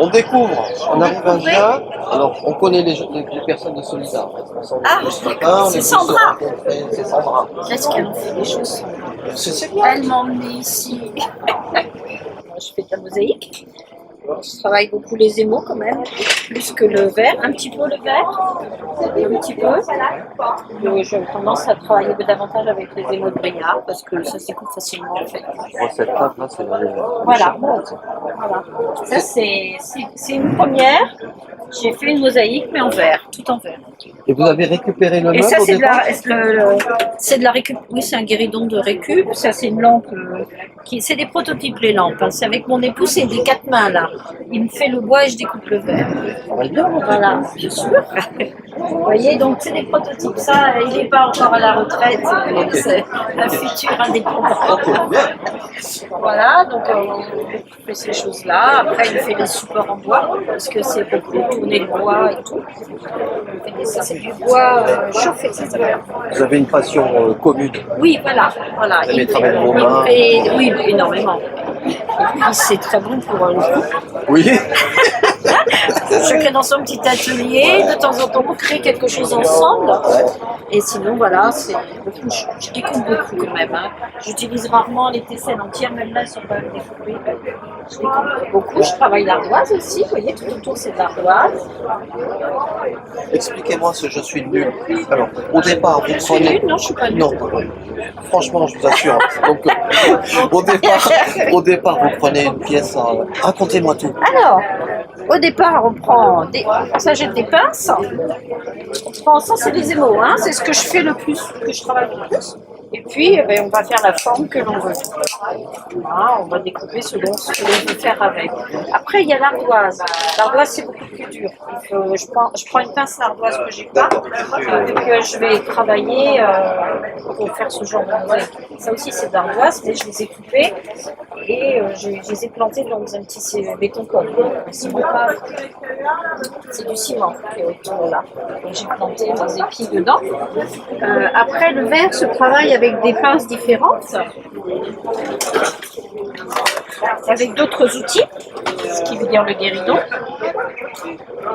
On découvre, on arrive à Agen. Alors, on connaît les personnes de Solidar. Ah, c'est Sandra. C'est Sandra. Qu'est-ce qu'elle en fait des choses? C'est bien. Elle m'a emmenée ici. Je fais de la mosaïque. Je travaille beaucoup les émaux quand même, plus que le verre, un petit peu le verre, un petit peu. J'ai tendance à travailler davantage avec les émaux de Bréa parce que ça s'écoute facilement en fait. Cette table là, c'est Voilà. Voilà. Ça c'est une première. J'ai fait une mosaïque mais en verre, tout en verre. Et vous avez récupéré le Et meuble ça au c'est départ c'est de la récup. Oui, c'est un guéridon de récup. Ça c'est une lampe c'est des prototypes les lampes. Hein. C'est avec mon époux, c'est des 4 mains là. Il me fait le bois et je découpe le verre. Voilà, bien sûr. Vous voyez, donc c'est des prototypes. Ça, il n'est pas encore à la retraite. C'est un futur indépendant. Voilà, donc on fait ces choses-là. Après, il fait les supports en bois parce que c'est pour tourner le bois et tout. Et ça, c'est du bois chauffé, ça s'appelle. Vous avez une passion commune. Oui, voilà. Vous travaillez vos mains. Oui, énormément. Et puis, c'est très bon pour le couple. Oui. Chacun dans son petit atelier, de temps en temps on crée quelque chose ensemble. Et sinon voilà, c'est beaucoup, je découpe beaucoup quand même. Hein. J'utilise rarement les tesselles entières, même là elles sont pas découpées. Je découpe beaucoup, je travaille l'ardoise aussi, vous voyez, tout autour c'est de l'ardoise. Expliquez-moi ce je suis nul. Alors, au départ, vous prenez... Non, je suis pas nulle. Non, franchement, je vous assure. Donc, au départ, vous prenez une pièce. Racontez-moi tout. Alors, au départ, on prend ça jette des pinces. On prend ça, c'est des émaux, hein. C'est ce que je fais le plus, que je travaille le plus. Et puis, on va faire la forme que l'on veut. Voilà, on va découper selon ce que l'on veut faire avec. Après, il y a l'ardoise. L'ardoise, c'est beaucoup plus dur. Je prends une pince l'ardoise que j'ai pas, que je vais travailler pour faire ce genre de mosaïque. Ça aussi, c'est de l'ardoise, mais je les ai coupées et je les ai plantées dans un petit béton colle. C'est du ciment qui est autour là. Donc, j'ai planté mes épis dedans. Après, le verre se travaille avec des pinces différentes, avec d'autres outils, ce qui veut dire le guéridon.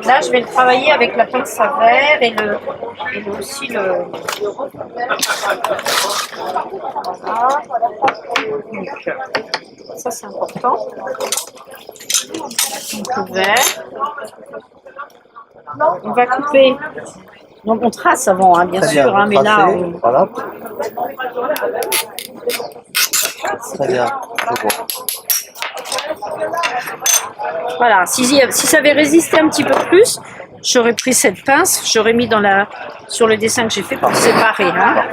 Là, je vais le travailler avec la pince à verre et aussi le... Voilà. Donc, ça, c'est important. Donc, le verre. On va couper. Donc on trace avant, hein, bien sûr, hein, mais là... Voilà. Très bien, je vois. Voilà, si ça avait résisté un petit peu plus, j'aurais pris cette pince, j'aurais mis sur le dessin que j'ai fait pour séparer. Hein.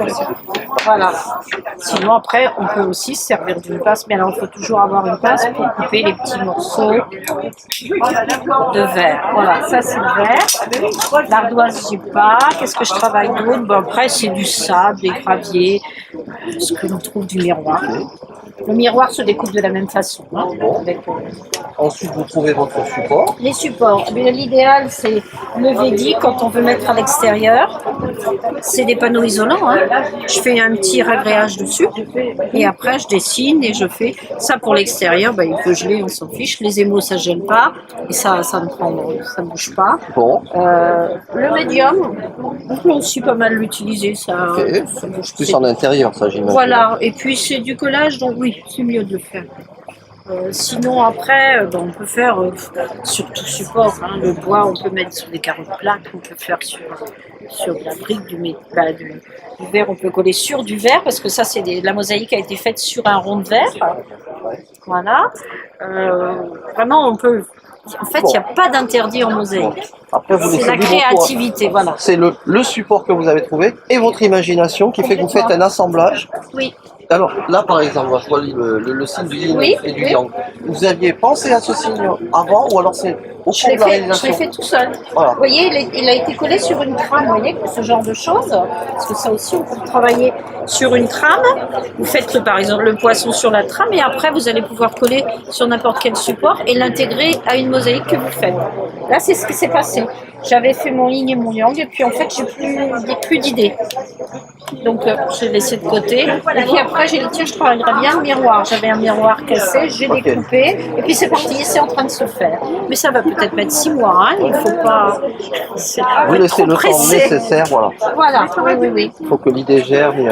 Voilà. Sinon après, on peut aussi se servir d'une pince, mais alors il faut toujours avoir une pince pour couper les petits morceaux de verre. Voilà, ça c'est le verre. L'ardoise, j'ai pas. Qu'est-ce que je travaille d'autre? Bon, après, c'est du sable, des graviers, ce que l'on trouve du miroir. Le miroir se découpe de la même façon. Hein, Ensuite, vous trouvez votre support. Les supports. L'idéal, c'est le Vedi quand on veut mettre à l'extérieur. C'est des panneaux isolants. Hein. Je fais un petit ragréage dessus et après, je dessine et je fais ça pour l'extérieur. Il peut geler, on s'en fiche. Les émaux, ça ne gèle pas et ça ne bouge pas. Bon. Le médium, on peut aussi pas mal l'utiliser. Ça bouge plus en intérieur, ça, j'imagine. Voilà. Et puis, c'est du collage, donc oui. C'est mieux de le faire. Sinon après, on peut faire sur tout support. Hein, le bois, on peut mettre sur des carreaux de plaques, on peut faire sur de la brique, du verre, on peut coller sur du verre parce que ça, la mosaïque a été faite sur un rond de verre. Voilà. Vraiment, on peut. En fait, il n'y a pas d'interdit en mosaïque. C'est la créativité, voilà. C'est le support que vous avez trouvé et votre imagination qui fait que vous faites un assemblage. Oui. Alors là, par exemple, on va choisir le signe du yin et du yang. Vous aviez pensé à ce signe avant ou alors c'est au cours de la réalisation? Je l'ai fait tout seul. Voilà. Vous voyez, il a été collé sur une trame, vous voyez, ce genre de choses. Parce que ça aussi, on peut travailler sur une trame. Vous faites, par exemple, le poisson sur la trame et après, vous allez pouvoir coller sur n'importe quel support et l'intégrer à une mosaïque que vous faites. Là, c'est ce qui s'est passé. J'avais fait mon yin et mon yang et puis en fait, j'ai plus d'idées. Donc, je l'ai laissé de côté. Et puis après, après j'ai dit tiens, je travaillerais bien le miroir. J'avais un miroir cassé, j'ai Ok. découpé, et puis c'est parti, c'est en train de se faire. Mais ça va peut-être mettre 6 mois, hein, il faut pas. Vous laissez le temps nécessaire, voilà. Voilà, oui, oui, oui. Il faut que l'idée germe et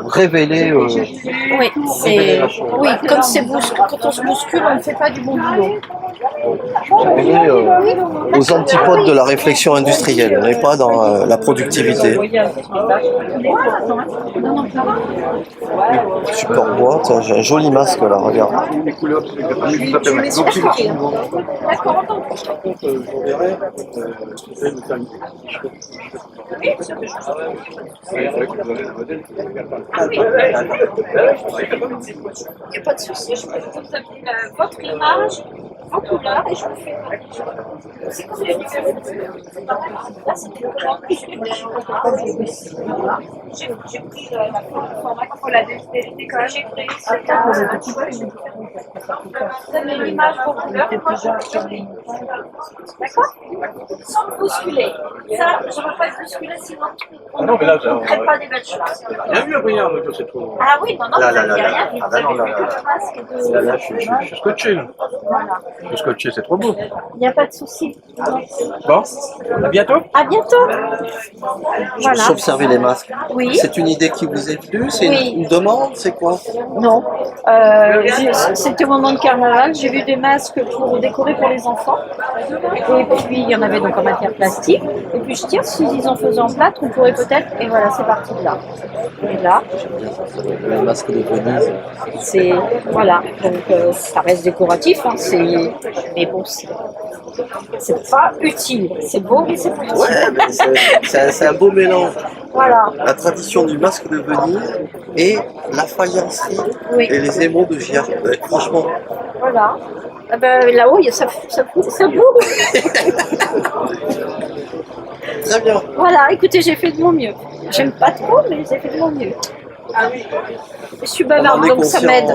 révéler. Oui, c'est. Oui, comme c'est quand on se bouscule, on ne fait pas du bon boulot. On est aux antipodes de la réflexion industrielle. On n'est pas dans la productivité. Support bois, tiens, j'ai un joli masque là, regarde. Les couleurs, Je vais expliquer. D'accord, il n'y a pas de souci, je peux vous donner votre image, vos couleurs, et je vous fais c'est comme les là, c'était le grand j'ai pris la format pour la dextérité quand j'ai pris vous donnez l'image, vos couleurs, et moi je d'accord. Sans me bousculer. Ça, je ne veux pas être bousculer, sinon on ne crée pas des belles choses. Bien vu, regarde, c'est trop. Ah oui, non, non, Là, vous là, n'avez là, rien vu. là. Vous avez vu que le masque de... Là, je suis scotché. Là. Voilà. Je suis scotché, c'est trop beau. Il n'y a pas de souci. Bon, à bientôt. À bientôt. Voilà. J'observais les masques. Oui. C'est une idée qui vous est venue? C'est Oui. une demande? C'est quoi? Non. C'était au moment de carnaval. J'ai vu des masques pour décorer pour les enfants. Et puis, il y en avait donc en matière plastique. Et puis, je tiens, si ils en faisaient en plâtre, on pourrait peut-être... Et voilà, c'est parti de là. Et là, Le masque de Venise. c'est... Voilà. Donc, ça reste décoratif. Hein, mais bon, c'est pas utile. C'est beau, mais c'est pas utile. Ouais, mais c'est un beau mélange. Voilà. La tradition du masque de Venise et la faïencerie Oui. et les émaux de Giard. Franchement, Voilà. Ah ben, là-haut, ça bouge. très bien. Voilà, écoutez, j'ai fait de mon mieux. J'aime pas trop, mais j'ai fait de mon mieux. Je suis On en bavarde, est donc ça m'aide.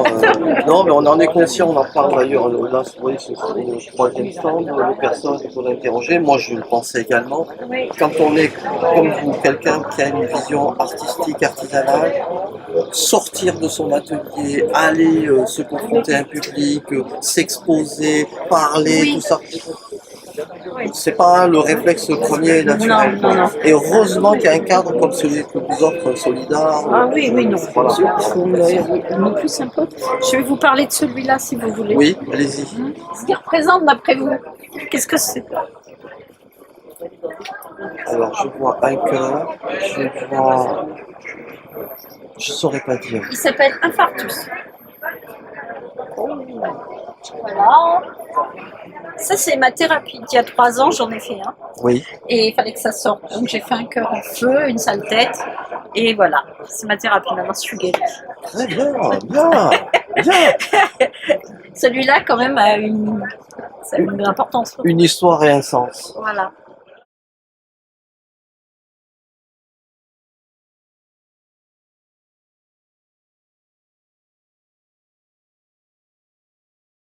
non, mais on en est conscient, on en parle d'ailleurs. Là, oui, c'est le troisième stand, les personnes qu'il faut interroger. Moi, je le pensais également. Oui. Quand on est, comme vous, quelqu'un qui a une vision artistique, artisanale, sortir de son atelier, aller se confronter à un public, s'exposer, parler, Oui. tout ça. C'est pas le réflexe premier naturel. Non, non, non. Et heureusement qu'il y a un cadre comme celui que vous offre Solidar. Ah oui, oui, non. Voilà. Non plus sympa. Je vais vous parler de celui-là si vous voulez. Oui, allez-y. Ce qu'il représente d'après vous, qu'est-ce que c'est? Alors, je vois un cœur, je vois... Je saurais pas dire. Il s'appelle Infarctus. Voilà. Ça, c'est ma thérapie. Il y a 3 ans, j'en ai fait un. Oui. Et il fallait que ça sorte. Donc, j'ai fait un cœur en feu, une sale tête. Et voilà. C'est ma thérapie. Maintenant, je suis guérie. Très bien, bien, bien. Celui-là, quand même, a une importance. Une histoire et un sens. Voilà.